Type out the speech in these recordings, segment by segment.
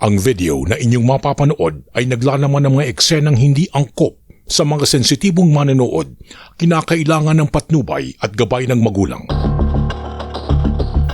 Ang video na inyong mapapanood ay naglalaman ng mga eksenang hindi angkop sa mga sensitibong manonood, kinakailangan ng patnubay at gabay ng magulang.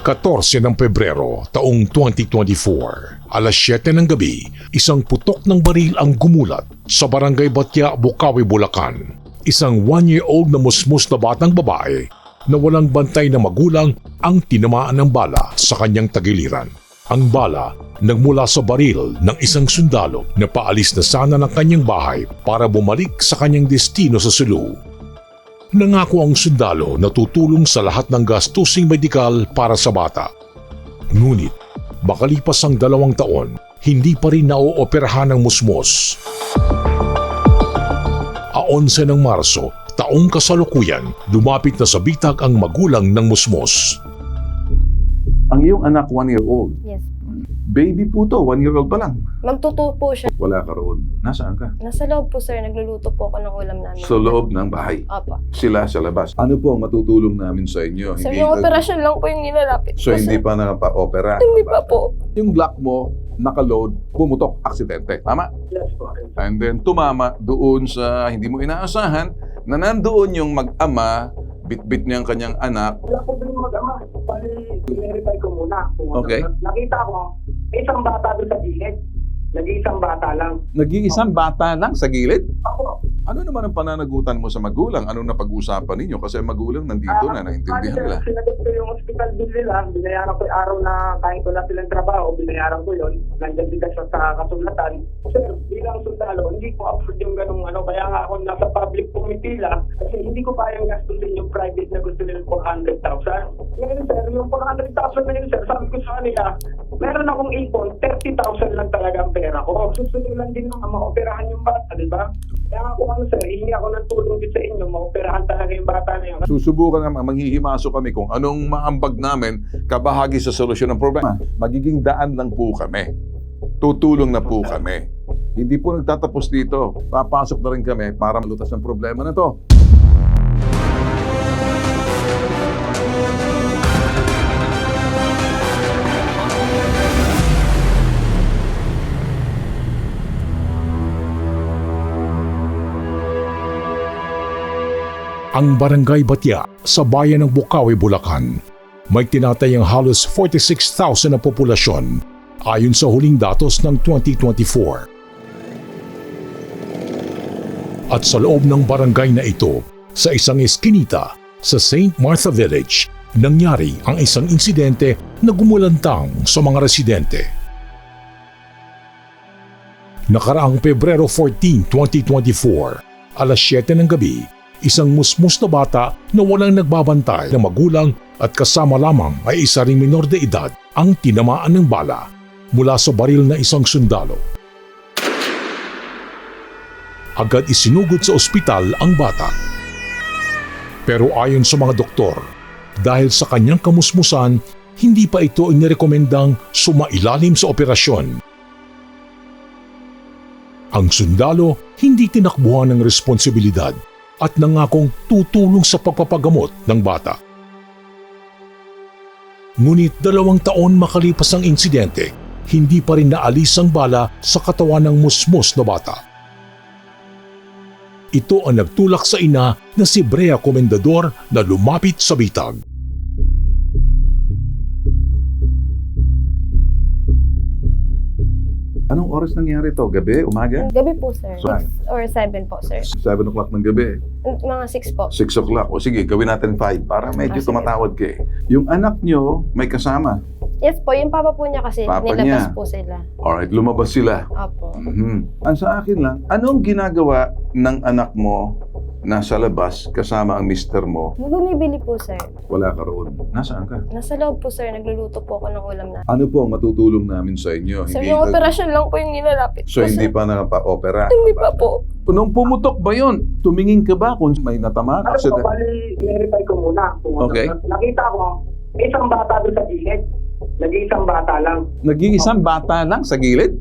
14 ng Pebrero, taong 2024, alas 7 ng gabi, isang putok ng baril ang gumulat sa Barangay Batya, Bukawi, Bulacan. Isang 1-year-old na musmus na batang babae na walang bantay na magulang ang tinamaan ng bala sa kanyang tagiliran. Ang bala nagmula sa baril ng isang sundalo na paalis na sana ng kanyang bahay para bumalik sa kanyang destino sa Sulu. Nangako ang sundalo na tutulong sa lahat ng gastusing medikal para sa bata. Ngunit, makalipas ang 2 taon, hindi pa rin naooperahan ng musmos. 11 ng Marso, taong kasalukuyan, lumapit na sa bitag ang magulang ng musmos. Ang iyong anak, 1-year-old. Yes. Baby po to, 1-year-old pa lang. Magtuto po siya. Wala ka roon. Nasaan ka? Nasa loob po, sir. Nagluluto po ako ng ulam namin. Sa loob ng bahay. Opo. Sila sa labas. Ano po ang matutulong namin sa inyo? Sir, yung operasyon lang po yung nilalapit So ko, hindi sir. pa nakapa-opera? Hindi pa po. Yung Glock mo, nakaload, pumutok, aksidente. Tama? Yes po. And then tumama doon sa hindi mo inaasahan na nandoon yung mag-ama, bit-bit niyang kanyang anak. Wala po din mag-ama. Bali, verify ko muna. Okay. Nakita ko, isang bata doon sa gilid. Nag-iisang bata lang. Nag-iisang bata lang sa gilid? Ako, Ano naman ang pananagutan mo sa magulang? Anong napag-usapan ninyo? Kasi ang magulang nandito na, naintindihan nila. Sinagot ko yung hospital bill nila. Binayaran ko yung araw na kain ko na silang trabaho. Binayaran ko yun. Nandiyan din siya sa kasulatan. Sir, bilang sundalo, hindi ko afford yung ganung ano. Kaya nga ako nasa public pumitila. Kasi hindi ko kayang gastusin yung private na gusto nila 400,000. Ngayon sir, yung 400,000 na yun sir, sabi ko sa kanila, meron akong ipon, 30,000 lang talaga ang pera ko. Susunod lang din naman maoperahan yung bata, di ba? Kaya nga kung ano sir, hihingi ako ng tulong din sa inyo, maoperahan talaga yung bata na yun. Susubukan naman, manghihimaso kami kung anong maambag namin kabahagi sa solusyon ng problema. Magiging daan lang po kami. Tutulong na po kami. Hindi po nagtatapos dito. Papasok na rin kami para malutas ang problema na to. Ang Barangay Batya sa bayan ng Bukawi, Bulacan, may tinatayang halos 46,000 na populasyon ayon sa huling datos ng 2024. At sa loob ng barangay na ito, sa isang eskinita sa St. Martha Village, nangyari ang isang insidente na gumulantang sa mga residente. Nakaraang Pebrero 14, 2024, alas 7 ng gabi, isang musmus na bata na walang nagbabantay na magulang at kasama lamang ay isa ring minor de edad ang tinamaan ng bala mula sa baril na isang sundalo. Agad isinugod sa ospital ang bata. Pero ayon sa mga doktor, dahil sa kanyang kamusmusan, hindi pa ito inirekomendang sumailalim sa operasyon. Ang sundalo hindi tinakbuhan ng responsibilidad at nangakong tutulong sa pagpapagamot ng bata. Ngunit 2 taon makalipas ang insidente, hindi pa rin naalis ang bala sa katawan ng musmus na bata. Ito ang nagtulak sa ina na si Brea Comendador na lumapit sa bitag. Anong oras nangyari to? Gabi? Umaga? Gabi po, sir. Saan? 6 or 7 po, sir. 7 o'clock ng gabi. Mga 6 po. 6 o'clock. O sige, gawin natin 5 para medyo Sige. tumatawad ka eh. Yung anak nyo may kasama. Yes po, yung papa po niya kasi Papa nilabas niya. po sila. Alright, lumabas sila. Opo. Ang sa akin lang, anong ginagawa ng anak mo nasa labas kasama ang mister mo? Bumibili po, sir. Wala ka roon. Nasaan ka? Nasa loob po, sir. Nagluluto po ako ng ulam namin. Ano po ang matutulong namin sa inyo? Sir, yung operasyon lang po yung nilalapit So ko, hindi sir. pa nakapa-opera? Hindi pa po. Nung pumutok ba yun? Tumingin ka ba kung may natamaan? ano po, bali, verify ko muna. Okay. Nakita ko, isang bata doon sa gilid. Nag-iisang bata lang. Nag-iisang bata lang sa gilid?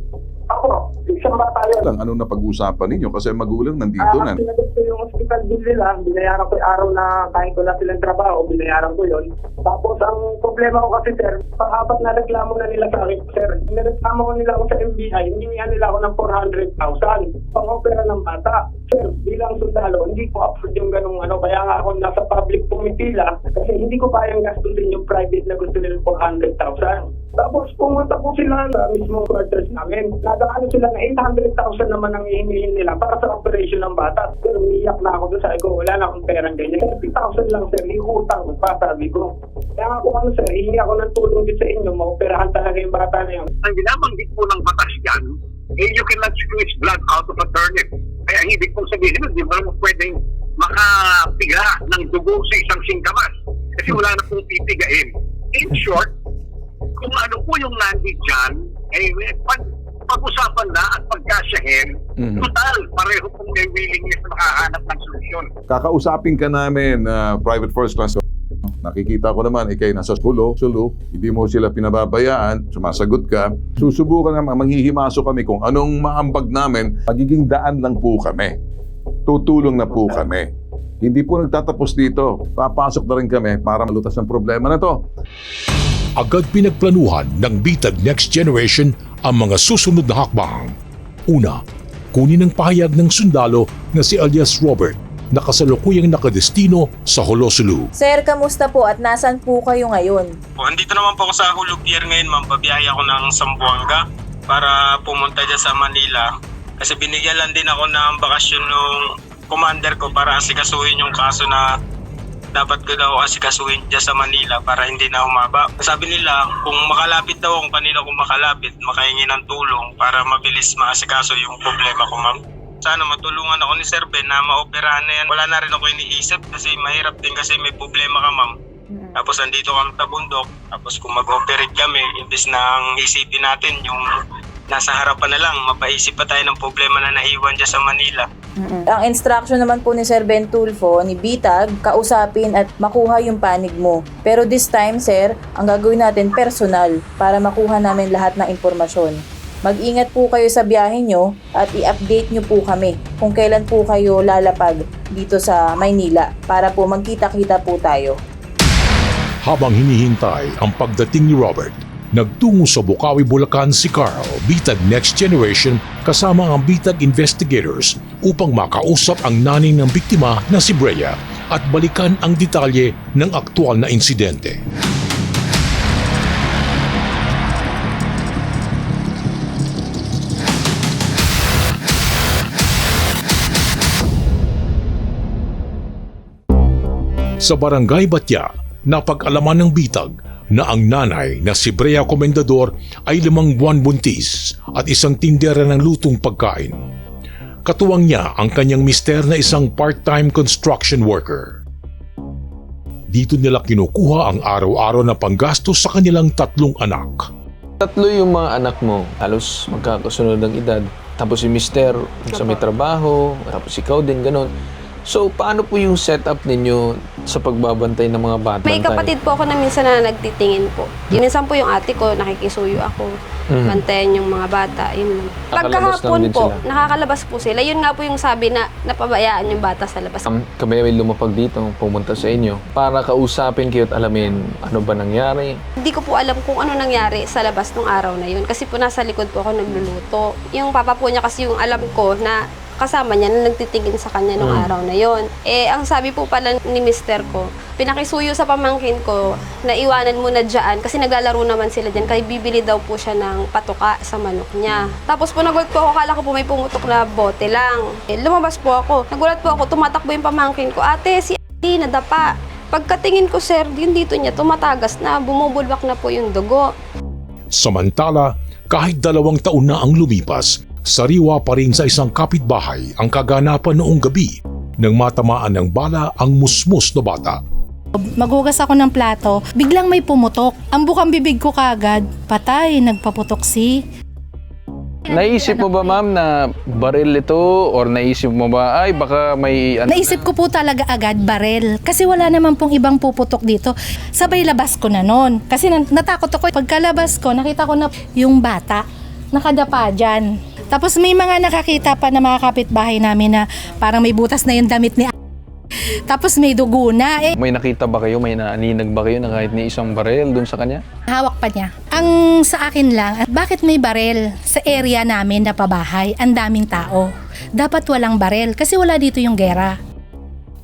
Ako, Isang bata yun. Lang, anong napag-usapan ninyo? Kasi magulang nandito na. Sinagot ko yung hospital bill nila, binayaran ko yung araw na kain ko na silang trabaho, binayaran ko yun. Tapos ang problema ko kasi sir, pang-apat na reklamo na nila sa akin, sir. Nireklamo ko nila ako sa NBI, hiningihan nila ako ng 400,000 pang-opera ng bata. Sir, bilang sundalo, hindi ko afford yung ganung kaya nga ako nasa public pumitila kasi hindi ko kayang gastusin yung private na gusto nila 400,000. Tapos pumunta po sila sa mismong quarters namin. Nagkaano sila na 800,000 naman ang hihingin nila para sa operation ng bata. Pero umiyak na ako doon, sabi ko, wala na akong perang ganyan. 30,000 lang sir, iutang ko pa, sabi ko. Kaya nga po sir, hihingi ako ng tulong din sa inyo, maoperahan talaga yung bata na yun. Ang binabanggit po ng batas yan, you cannot squeeze blood out of a turnip. Kaya hindi kong sabihin, hindi mo naman pwedeng makapiga ng dugo sa isang singkamas. Kasi wala na pong pipigain. In short, kung ano po yung nandyan, pag-usapan na at pagkasyahin, total, pareho pong may willingness na makahanap ng solusyon. Kakausapin ka namin, Private First Class. Nakikita ko naman, ikay nasa sulo, hindi mo sila pinababayaan, sumasagot ka. Susubukan naman, manghihimaso kami kung anong maambag namin, magiging daan lang po kami. Tutulong na po kami. Hindi po nagtatapos dito. Papasok na rin kami para malutas ang problema na to. Agad pinagplanuhan ng Bitag Next Generation ang mga susunod na hakbang. Una, kunin ang pahayag ng sundalo na si alias Robert na kasalukuyang nakadestino sa Holosulu. Sir, kamusta po at nasan po kayo ngayon? Andito naman po ako sa Hulu Pier ngayon, ma'am. Pabiyahe ako ng Zamboanga para pumunta dyan sa Manila. Kasi binigyan lang din ako ng bakasyon nung commander ko para asikasuhin yung kaso na dapat ko daw asikasuhin dyan sa Manila para hindi na humaba. Sabi nila, kung makalapit daw kung kanino ko makalapit, makahingi ng tulong para mabilis maasikaso yung problema ko, ma'am. Sana matulungan ako ni Sir Ben na maoperahan na yan. Wala na rin ako iniisip kasi mahirap din kasi may problema ka, ma'am. Tapos andito kami sa bundok. Tapos kung mag-operate kami, imbis na ang isipin natin yung nasa harapan na lang, mapaisip pa tayo ng problema na naiwan dyan sa Manila. Ang instruction naman po ni Sir Ben Tulfo, ni Bitag, kausapin at makuha yung panig mo. Pero this time, sir, ang gagawin natin personal para makuha namin lahat ng impormasyon. Mag-ingat po kayo sa biyahe nyo at i-update nyo po kami kung kailan po kayo lalapag dito sa Maynila para po magkita-kita po tayo. Habang hinihintay ang pagdating ni Robert, nagtungo sa Bukawi, Bulacan si Carl, Bitag Next Generation kasama ang Bitag Investigators upang makausap ang nanay ng biktima na si Brea at balikan ang detalye ng aktual na insidente. Sa Barangay Batya, napag-alaman ng Bitag na ang nanay na si Brea Comendador ay 5 buwan buntis at isang tindera ng lutong pagkain. Katuwang niya ang kanyang mister na isang part-time construction worker. Dito nila kinukuha ang araw-araw na panggastos sa kanilang 3 anak. 3 yung mga anak mo, halos magkakasunod ng edad. Tapos si mister, sa may trabaho, tapos ikaw din, ganun. So, paano po yung setup ninyo sa pagbabantay ng mga bata? May kapatid po ako na minsan na nagtitingin po. Minsan po yung ate ko, nakikisuyo ako. Bantayan yung mga bata. Yun. Pagkahapon po, nakakalabas po sila. Yun nga po yung sabi na napabayaan yung bata sa labas. Kami may lumapag dito, pumunta sa inyo para kausapin kayo at alamin ano ba nangyari. Hindi ko po alam kung ano nangyari sa labas ng araw na yun. Kasi po nasa likod po ako nagluluto. Yung papa po niya kasi yung alam ko na kasama niya na nagtitingin sa kanya nung araw na yon. Ang sabi po pala ni mister ko, pinakisuyo sa pamangkin ko na iwanan mo na dyan kasi naglalaro naman sila dyan kaya bibili daw po siya ng patuka sa manok niya. Tapos po nagulat po ako, kala ko po may pumutok na bote lang. Lumabas po ako, nagulat po ako, tumatakbo yung pamangkin ko, ate, si ate, nadapa. Pagkatingin ko, sir, yung dito niya, tumatagas na, bumubulwak na po yung dugo. Samantala, kahit 2 taon na ang lumipas, sariwa pa rin sa isang kapitbahay ang kaganapan noong gabi nang matamaan ng bala ang musmus na bata. Maghugas ako ng plato, biglang may pumutok. Ang bukang bibig ko kagad, patay, nagpaputok si. Naisip mo ba, ma'am, na baril ito? Or naisip mo ba, ay baka may... Naisip ko po talaga agad barel kasi wala naman pong ibang puputok dito. Sabay labas ko na nun kasi natakot ako. Pagkalabas ko, nakita ko na yung bata nakadapa dyan. Tapos may mga nakakita pa na mga kapitbahay namin na parang may butas na yung damit ni tapos may dugo na. May nakita ba kayo, may naaninag ba kayo na kahit ni isang barel dun sa kanya? Hawak pa niya. Ang sa akin lang, bakit may barel sa area namin na pabahay? Ang daming tao. Dapat walang barel kasi wala dito yung gera.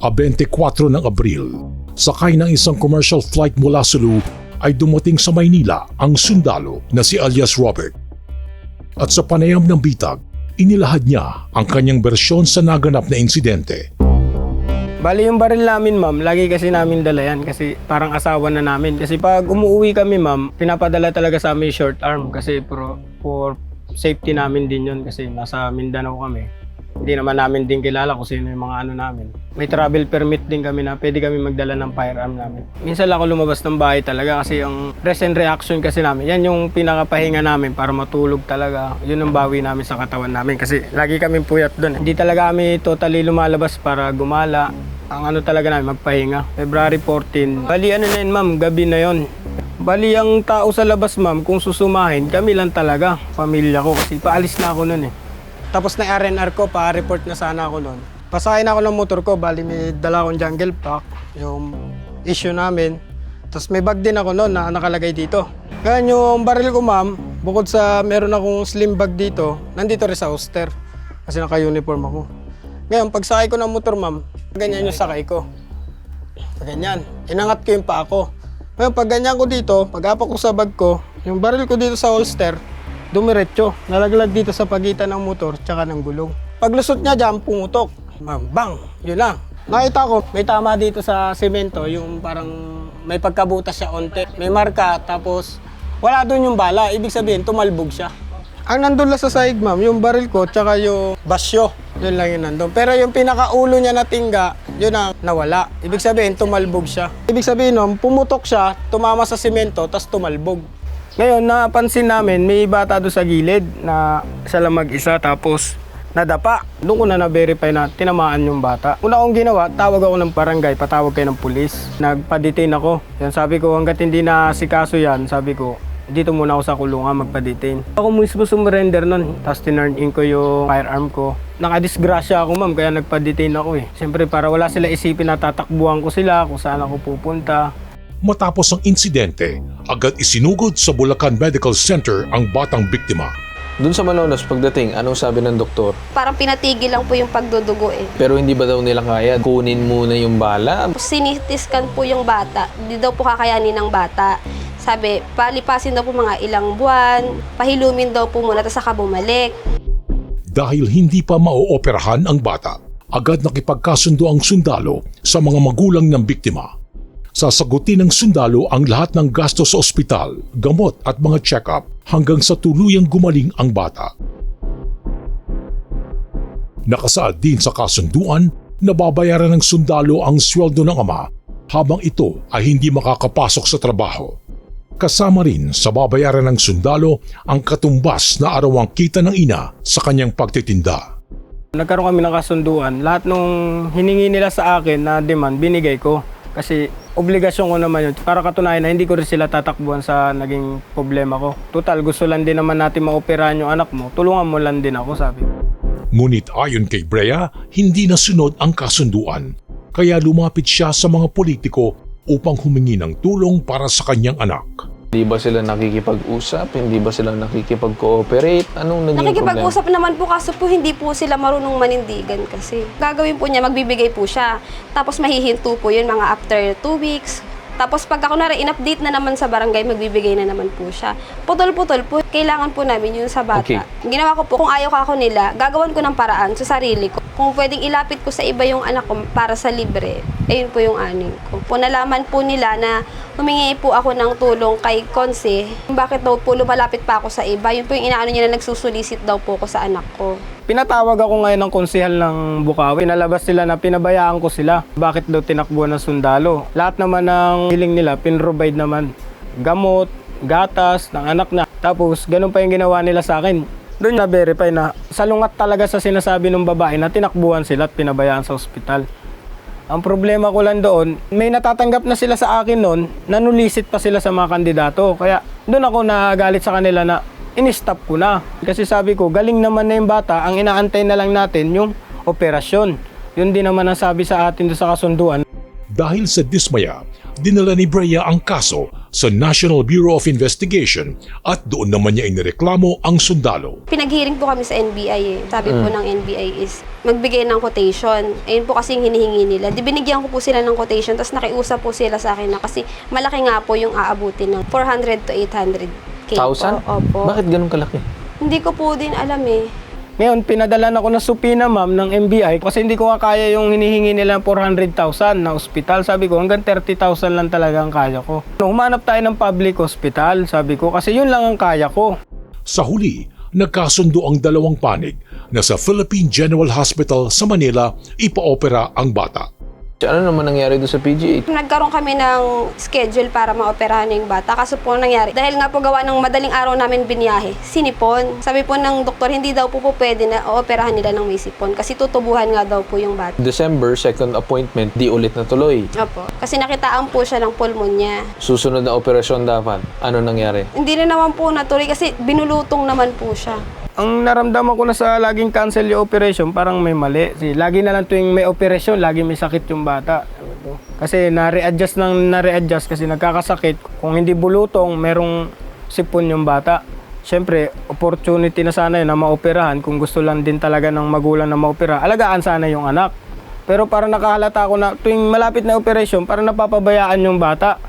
24 ng Abril, sakay ng isang commercial flight mula Sulu ay dumating sa Maynila ang sundalo na si alias Robert. At sa panayam ng bitag, inilahad niya ang kanyang bersyon sa naganap na insidente. Bali yung baril namin, ma'am, lagi kasi namin dala yan kasi parang asawa na namin. Kasi pag umuwi kami, ma'am, pinapadala talaga sa amin short arm kasi for safety namin din yun kasi nasa Mindanao kami. Hindi naman namin din kilala kung sino yung mga ano namin. May travel permit din kami na pwede kami magdala ng firearm namin. Minsan lang ako lumabas ng bahay talaga kasi yung present reaction kasi namin, yan yung pinakapahinga namin para matulog talaga. Yun ang bawi namin sa katawan namin kasi lagi kami puyat doon. Hindi talaga kami totally lumalabas para gumala. Ang ano talaga namin, magpahinga. February 14. Bali ano na yun, ma'am, gabi na yon. Bali ang tao sa labas, ma'am, kung susumahin, kami lang talaga, pamilya ko kasi paalis na ako noon eh. Tapos na RNR ko, pa-report na sana ako noon. Pasakay na ako ng motor ko, bali may dala akong jungle pack, yung issue namin. Tapos may bag din ako noon na nakalagay dito. Ngayon yung baril ko, ma'am, bukod sa meron akong slim bag dito, nandito rin sa holster. Kasi naka-uniform ako. Ngayon, pag sakay ko ng motor, ma'am, ganyan yung sakay ko. Ganyan. Inangat ko yung paa ko. Ngayon, pag ganyan ko dito, pag apak ko sa bag ko, yung baril ko dito sa holster, dumiretso. Nalaglag dito sa pagitan ng motor tsaka ng gulong. Paglusot niya dyan, pumutok. Bang! Yun lang. Nakita ko, may tama dito sa semento, yung parang may pagkabutas siya onte. May marka, tapos wala doon yung bala. Ibig sabihin, tumalbog siya. Ang nandun lang sa sahig, ma'am, yung baril ko tsaka yung basyo. Yun lang yung nandun. Pero yung pinakaulo niya na tingga, yun ang nawala. Ibig sabihin, tumalbog siya. Ibig sabihin, ma'am, pumutok siya, tumama sa semento, tapos tumalbog. Ngayon, napansin namin, may bata doon sa gilid na isa lang mag-isa tapos nadapa. Doon ko na na-verify na tinamaan yung bata. Una kong ginawa, tawag ako ng barangay, patawag kayo ng pulis. Nagpa-detain ako. Yan, sabi ko, hanggat hindi na sikaso yan, sabi ko, dito muna ako sa kulungan magpa-detain. Ako mismo sumurrender nun, tapos tinurn in ko yung firearm ko. Nakadisgrasya ako, ma'am, kaya nagpa-detain ako eh. Siyempre, para wala sila isipin na tatakbuhan ko sila kung saan ako pupunta. Matapos ang insidente, agad isinugod sa Bulacan Medical Center ang batang biktima. Doon sa Malolos, pagdating, anong sabi ng doktor? Parang pinatigil lang po yung pagdudugo eh. Pero hindi ba daw nila kaya kunin muna yung bala? Sinitiskan po yung bata, hindi daw po kakayanin ng bata. Sabi, palipasin daw po mga ilang buwan, pahilumin daw po muna, tapos saka bumalik. Dahil hindi pa maooperahan ang bata, agad nakipagkasundo ang sundalo sa mga magulang ng biktima. Sasagutin ng sundalo ang lahat ng gasto sa ospital, gamot at mga check-up hanggang sa tuluyang gumaling ang bata. Nakasaad din sa kasunduan na babayaran ng sundalo ang sweldo ng ama habang ito ay hindi makakapasok sa trabaho. Kasama rin sa babayaran ng sundalo ang katumbas na arawang kita ng ina sa kanyang pagtitinda. Nagkaroon kami ng kasunduan. Lahat nung hiningi nila sa akin na demand, binigay ko. Kasi obligasyon ko naman yun. Para katunayan na hindi ko rin sila tatakbuhan sa naging problema ko. Total, gusto lang din naman natin maoperahan yung anak mo. Tulungan mo lang din ako, sabi ko. Ngunit ayon kay Brea, hindi nasunod ang kasunduan. Kaya lumapit siya sa mga politiko upang humingi ng tulong para sa kanyang anak. Hindi ba sila nakikipag-usap? Hindi ba sila nakikipag-cooperate? Anong naging problema? Nakikipag-usap naman po kaso po hindi po sila marunong manindigan kasi. Gagawin po niya, magbibigay po siya. Tapos mahihinto po yun mga after 2 weeks. Tapos pagka kunwari in-update na naman sa barangay, magbibigay na naman po siya. Putol-putol po, kailangan po namin yun sa bata. Okay. Ginawa ko po, kung ayaw ka ako nila, gagawan ko ng paraan sa sarili ko. Kung pwedeng ilapit ko sa iba yung anak ko para sa libre, ayun po yung aning ko. Kung nalaman po nila na humingi po ako ng tulong kay Konse, bakit daw po lumalapit pa ako sa iba, yun po yung inaano niya na nagsusulisit daw po ko sa anak ko. Pinatawag ako ngayon ng konsehal ng Bukawi. Nalabas sila na pinabayaan ko sila. Bakit daw tinakbo ng sundalo? Lahat naman ng hiling nila, pinrovide naman. Gamot, gatas, ng anak na. Tapos, ganun pa yung ginawa nila sa akin. Doon na-verify na salungat talaga sa sinasabi ng babae na tinakbuhan sila at pinabayaan sa ospital. Ang problema ko lang doon, may natatanggap na sila sa akin noon, nanulisit pa sila sa mga kandidato. Kaya doon ako nagalit sa kanila na in-stop ko na. Kasi sabi ko, galing naman na yung bata, ang inaantay na lang natin yung operasyon. Yun din naman ang sabi sa atin doon sa kasunduan. Dahil sa dismaya, dinala ni Brea ang kaso sa National Bureau of Investigation at doon naman niya inireklamo ang sundalo. Pinag-hearing po kami sa NBI eh. Sabi po ng NBI is magbigay ng quotation. Ayun po kasi yung hinihingi nila. Di binigyan ko po sila ng quotation, tapos nakiusap po sila sa akin na kasi malaki nga po yung aabutin ng 400 to 800K po. 1,000? Opo. Bakit ganun kalaki? Hindi ko po din alam eh. Ngayon, pinadala na ako ng supina, ma'am, ng NBI kasi hindi ko kaya yung hinihingi nila 400,000 na ospital. Sabi ko, hanggang 30,000 lang talaga ang kaya ko. Humanap tayo ng public hospital, sabi ko, kasi yun lang ang kaya ko. Sa huli, nagkasundo ang dalawang panig na sa Philippine General Hospital sa Manila ipaopera ang bata. Ano naman nangyari doon sa PGH? Nagkaroon kami ng schedule para maoperahan yung bata. Kaso po nangyari, dahil nga po gawa ng madaling araw namin biniyahe, sinipon. Sabi po ng doktor, hindi daw po pwede na operahan nila ng may sipon kasi tutubuhan nga daw po yung bata. December, second appointment, di ulit na tuloy. Opo. Kasi nakitaan po siya ng pulmonya. Susunod na operasyon dapat. Ano nangyari? Hindi na naman po natuloy kasi binulutong naman po siya. Ang naramdaman ko na sa laging cancel yung operation, parang may mali. Lagi na lang tuwing may operasyon, lagi may sakit yung bata. Kasi na-readjust kasi nagkakasakit. Kung hindi bulutong, merong sipon yung bata. Siyempre, opportunity na sana yun na maoperahan. Kung gusto lang din talaga ng magulang na maopera, alagaan sana yung anak. Pero parang nakahalata ako na tuwing malapit na operasyon, parang napapabayaan yung bata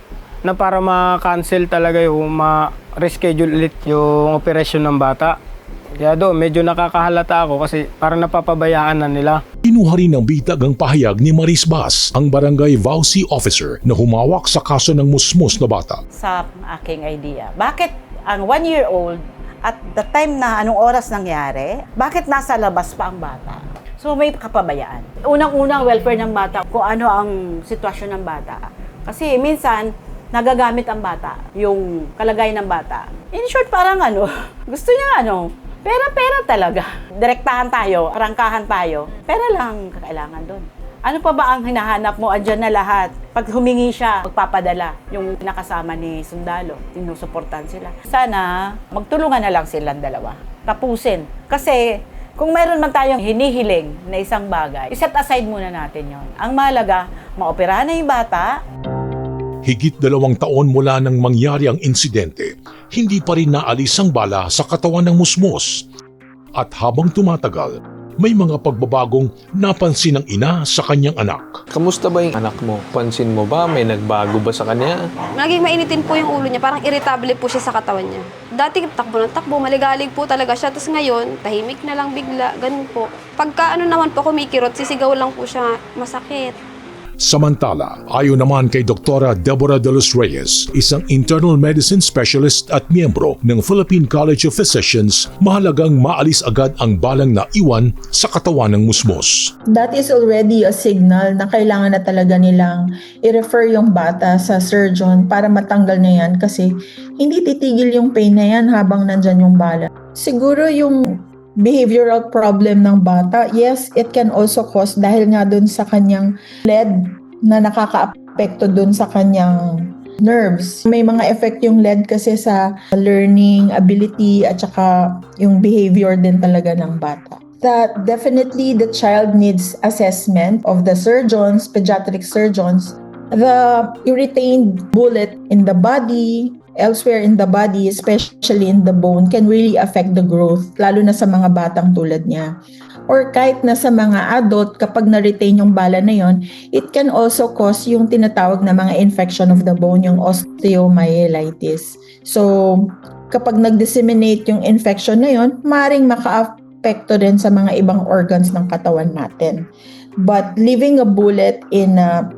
na para ma-cancel talaga yung ma-reschedule ulit yung operasyon ng bata. Kaya doon, medyo nakakahalata ako kasi parang napapabayaan na nila. Kinuha rin ng bitag ang pahayag ni Maris Bas, ang barangay VAUSI officer na humawak sa kaso ng musmus na bata. Sa aking idea, bakit ang 1-year-old at the time na anong oras nangyari, bakit nasa labas pa ang bata? So may kapabayaan. Unang-unang welfare ng bata, kung ano ang sitwasyon ng bata. Kasi minsan, nagagamit ang bata, yung kalagayan ng bata. In short, parang gusto niya pera talaga. Direktahan tayo, arangkahan tayo. Pera lang kakailangan doon. Ano pa ba ang hinahanap mo? Andyan na lahat. Pag humingi siya, magpapadala. Yung nakasama ni sundalo, sinusuportan sila. Sana magtulungan na lang silang dalawa. Tapusin. Kasi kung mayroon man tayong hinihiling na isang bagay, iset aside muna natin yon. Ang mahalaga, maoperahan na yung bata. Higit 2 taon mula nang mangyari ang insidente, hindi pa rin naalis ang bala sa katawan ng musmos. At habang tumatagal, may mga pagbabagong napansin ng ina sa kanyang anak. Kamusta ba yung anak mo? Pansin mo ba? May nagbago ba sa kanya? Naging mainitin po yung ulo niya, parang irritable po siya sa katawan niya. Dati takbo ng takbo, maligalig po talaga siya. Tapos ngayon, tahimik na lang bigla, ganun po. Pagka naman po kumikirot, sisigaw lang po siya, masakit. Samantala, ayon naman kay Dr. Deborah De Los Reyes, isang internal medicine specialist at miyembro ng Philippine College of Physicians, mahalagang maalis agad ang balang naiwan sa katawan ng musmos. That is already a signal na kailangan na talaga nilang i-refer yung bata sa surgeon para matanggal na yan kasi hindi titigil yung pain na yan habang nandyan yung bala. Siguro yung behavioral problem ng bata, yes, it can also cause dahil nga dun sa kanyang lead na nakaka-apekto dun sa kanyang nerves. May mga effect yung lead kasi sa learning ability at saka yung behavior din talaga ng bata. That definitely the child needs assessment of the surgeons, pediatric surgeons. The retained bullet in the body, elsewhere in the body, especially in the bone, can really affect the growth, lalo na sa mga batang tulad niya. Or kahit na sa mga adult, kapag na-retain yung bala na yon, it can also cause yung tinatawag na mga infection of the bone, yung osteomyelitis. So, kapag nag-disseminate yung infection na yon, maaaring maka-apekto rin sa mga ibang organs ng katawan natin. But leaving a bullet in a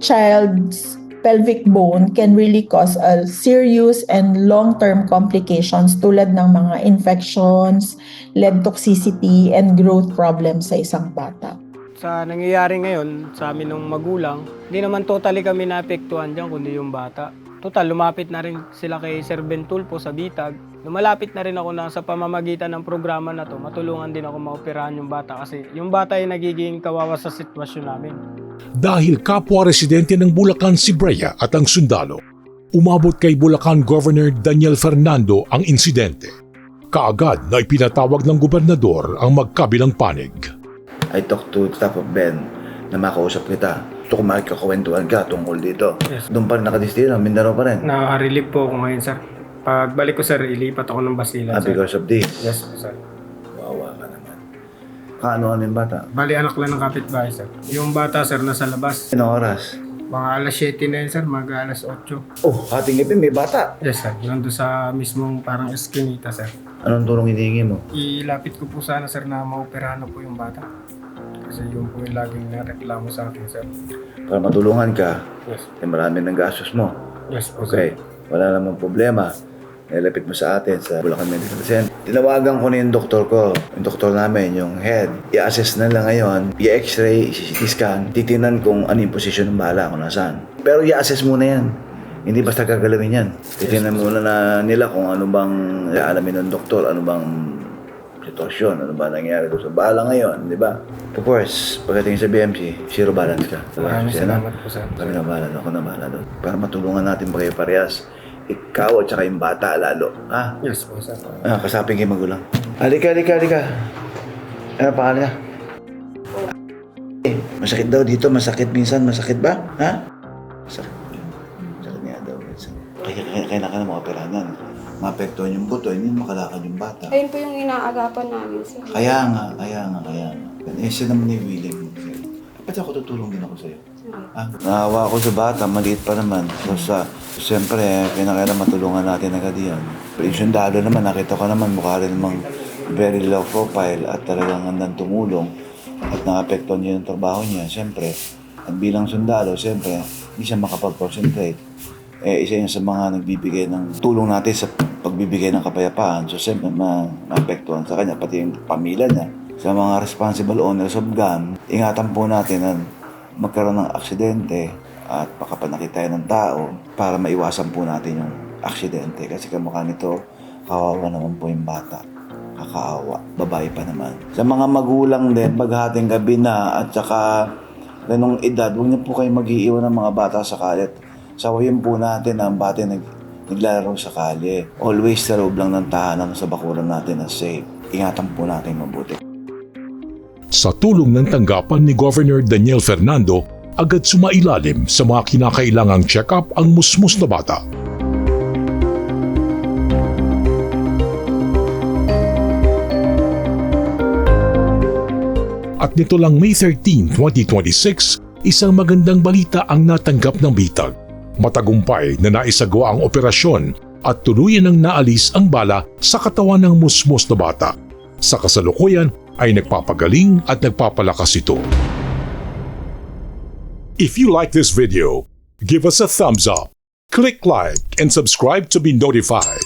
child's pelvic bone can really cause a serious and long-term complications tulad ng mga infections, lead toxicity, and growth problems sa isang bata. Sa nangyayari ngayon sa amin ng magulang, hindi naman totally kami naapektuhan dyan kundi yung bata. Total, lumapit na rin sila kay Sir Ben Tulfo sa Bitag. Lumalapit na rin ako na sa pamamagitan ng programa na to, matulungan din ako maoperahan yung bata kasi yung bata ay nagiging kawawa sa sitwasyon namin. Dahil kapwa residente ng Bulacan si Brea at ang sundalo, umabot kay Bulacan Governor Daniel Fernando ang insidente. Kaagad na ipinatawag ng gobernador ang magkabilang panig. I talked to staff of Ben na makausap kita. Gusto ko makikakwentuhan ka tungkol dito. Yes. Doon pa rin nakadistino, Mindanao pa rin. Naka-relieve po ako ngayon, sir. Pagbalik ko, sir, ilipat ako ng Basilan, sir. Because of this. Yes po, sir. Wawa ka naman. Kaano yung bata? Bali, anak lang ng kapitbahay, sir. Yung bata, sir, nasa labas. Anong oras? Mga alas 7 na yun, sir. Mga alas 8. Oh, hating gabi, may bata. Yes, sir. Nandun sa mismong parang eskinita, sir. Anong tulong hinihingi mo? Ilapit ko po sana, sir, na maoperahan na po yung bata. Kasi yun po yung laging nareklamo sa akin, sir. Para matulungan ka, Yes. marami ng gastos mo. Yes po, Okay, sir. wala namang problema. Nilapit mo sa atin sa Bulacan Medical Center. Tinawagan ko na yung doktor ko, yung doktor namin, yung head. I-assess na lang ngayon, i-x-ray, i-CT scan, titinan kung ano yung posisyon ng bala, kung nasaan. Pero i-assess muna yan. Hindi basta gagalawin yan. Titinan muna na nila kung ano bang alamin ng doktor, ano bang sitwasyon, ano ba nangyari doon sa bala ngayon, di ba? Of course, pagdating sa BMC, zero balance ka. Maraming Kasi salamat po, sir. kami na bahala, ako na bahala doon. Para matulungan natin pa kayo parehas. Ikaw at saka yung bata lalo. Ha? Yes po, sir. Kasapin kayo magulang. Halika. Ano pangalan niya? Masakit daw dito, masakit minsan, masakit ba? Ha? Masakit niya daw. Kaya na ka na maoperahan yan. Maapektuhan yung buto, hindi makalakad yung bata. Ayun po yung inaagapan namin, sir. Kaya nga. Siya naman yung willing mo. Ba't ako tutulong din ako sa'yo? Naawa ako sa bata, maliit pa naman. Siyempre, kinakailangan matulungan natin agad yan. Pero yung sundalo naman, nakita ko naman, mukha rin namang very low profile at talagang handang tumulong at nakapektuhan niya yung trabaho niya. Siyempre, at bilang sundalo, siyempre, hindi siya makapag-concentrate. Isa yun sa mga nagbibigay ng tulong natin sa pagbibigay ng kapayapaan. So, siyempre, maapektuhan sa kanya, pati yung pamilya niya. Sa mga responsible owners of gun, ingatan po natin na magkaroon ng aksidente at makapanakit tayo ng tao para maiwasan po natin yung aksidente. Kasi kamukha nito, kawawa naman po yung bata. Kakaawa. Babae pa naman. Sa mga magulang din, paghating gabi na at saka ganong edad, huwag niyo po kayo mag-iiwan ng mga bata sa kalit. Sawayin po natin ang bata naglalaro sa kalye. Always sa loob lang ng tahanan sa bakuran natin na safe. Ingatan po natin mabuti. Sa tulong ng tanggapan ni Governor Daniel Fernando, agad sumailalim sa mga kinakailangang check-up ang musmus na bata. At nito lang May 13, 2026, isang magandang balita ang natanggap ng bitag. Matagumpay na naisagawa ang operasyon at tuluyan ng naalis ang bala sa katawan ng musmus na bata. Sa kasalukuyan ay nagpapagaling at nagpapalakas ito. If you like this video, give us a thumbs up, click like, and subscribe to be notified.